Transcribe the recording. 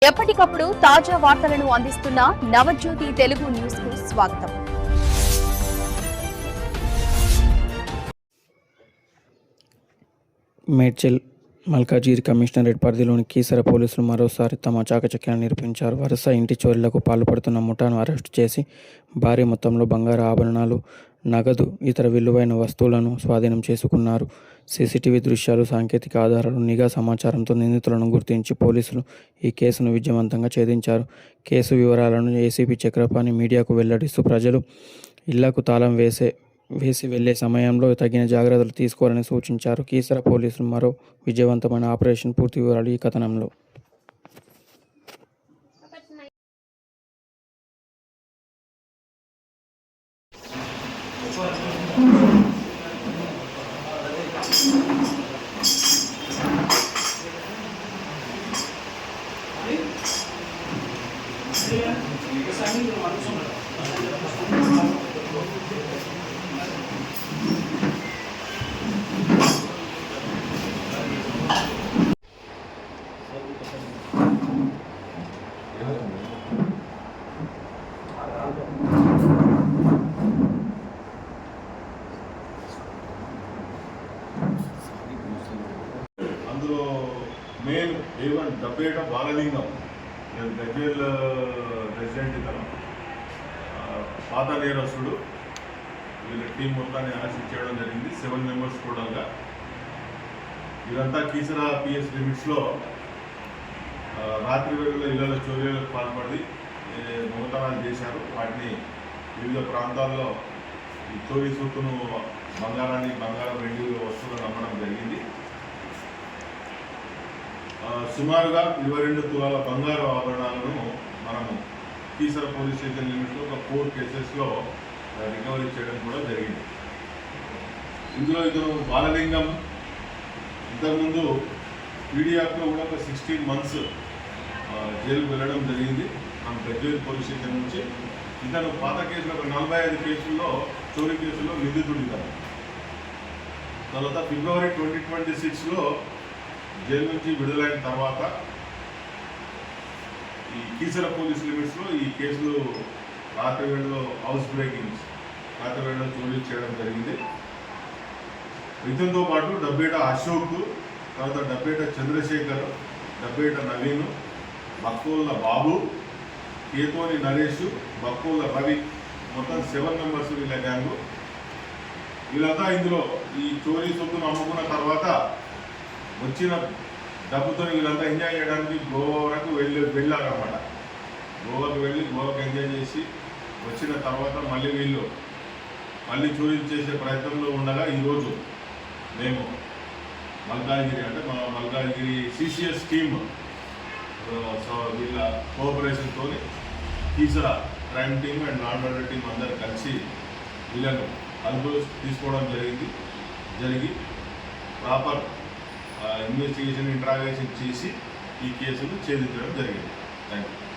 ఎప్పటికప్పుడు తాజా వార్తలను అందిస్తున్న నవజ్యోతి తెలుగు న్యూస్ కు స్వాగతం. మేడ్చల్ మల్కాజిగిరి కమిషనరేట్ పరిధిలోని కీసర పోలీసులు మరోసారి తమ చాకచక్యాన్ని నిరూపించారు. వరుస ఇంటి చోరీలకు పాల్పడుతున్న ముఠాను అరెస్టు చేసి భారీ మొత్తంలో బంగారు ఆభరణాలు, నగదు, ఇతర విలువైన వస్తువులను స్వాధీనం చేసుకున్నారు. సీసీటీవీ దృశ్యాలు, సాంకేతిక ఆధారాలు, నిఘా సమాచారంతో నిందితులను గుర్తించి పోలీసులు ఈ కేసును విజయవంతంగా ఛేదించారు. కేసు వివరాలను ఏసీపీ చక్రపాణి మీడియాకు వెల్లడిస్తూ ప్రజలు ఇళ్లకు తాళం వేసి వెళ్లే సమయంలో తగిన జాగ్రత్తలు తీసుకోవాలని సూచించారు. కీసర పోలీసులు మరో విజయవంతమైన ఆపరేషన్ పూర్తి వివరాలు ఈ కథనంలో. అందులో main A1 డబ్బేట Balalingam Gajwel resident ఇతను పాత నేరస్తుడు. వీళ్ళ టీం మొత్తాన్ని అరెస్ట్ చేయడం జరిగింది. 7 మెంబర్స్ టోటల్గా. ఇదంతా కీసరా పిఎస్ లిమిట్స్లో రాత్రి వేళల్లో ఇళ్ల చోరీలకు పాల్పడి దొంగతనాలు చేశారు. వాటిని వివిధ ప్రాంతాల్లో ఈ చోరీ సొత్తును బంగారం వెండి వస్తువులను అమ్మడం జరిగింది. సుమారుగా 22 తులాల బంగారు ఆభరణాలను మనము కీసర పోలీస్ స్టేషన్ లిమిట్లో ఒక 4 కేసెస్లో రికవరీ చేయడం కూడా జరిగింది. ఇందులో ఇతను బాలలింగం ఇంతకుముందు పీడియాక్లో కూడా ఒక 16 months జైలుకు వెళ్ళడం జరిగింది మన గజ్వేల్ పోలీస్ స్టేషన్ నుంచి. ఇతను పాత కేసులో ఒక 45 కేసుల్లో చోరీ కేసుల్లో నిందితుడు ఇతను. తర్వాత ఫిబ్రవరి 2026లో జైలు నుంచి విడుదలైన తర్వాత ఈ కీసర పోలీస్ లిమిట్స్లో ఈ కేసులు రాత్రి వేళలో హౌస్ బ్రేకింగ్స్, రాత్రి వేళలో చోరీ చేయడం జరిగింది. ఇతనితో పాటు డబ్బేట అశోక్, తర్వాత డబ్బేట చంద్రశేఖర్, డబ్బేట నవీన్, బక్కోళ్ళ బాబు, కేతోని నరేష్, బక్కోళ్ళ రవి, మొత్తం 7 మెంబర్స్ వీళ్ళ గ్యాంగు. వీళ్ళంతా ఇందులో ఈ చోరీ సొత్తును అమ్ముకున్న తర్వాత వచ్చిన డబ్బుతో వీళ్ళంతా ఎంజాయ్ చేయడానికి గోవా వరకు వెళ్ళారన్నమాట. గోవాకు వెళ్ళి గోవాకు ఎంజాయ్ చేసి వచ్చిన తర్వాత మళ్ళీ చోరీ చేసే ప్రయత్నంలో ఉండగా ఈరోజు మేము మల్కాజిగిరి అంటే మా మల్కాజిగిరి సిసిఎస్ టీమ్ వీళ్ళ కోఆపరేషన్తో Keesara crime team and law and order team అందరు కలిసి వీళ్ళను అదుపులో తీసుకోవడం జరిగి ప్రాపర్ ఇన్వెస్టిగేషన్ ఇంట్రాగేషన్ చేసి ఈ కేసును ఛేదించడం జరిగింది. Thank you.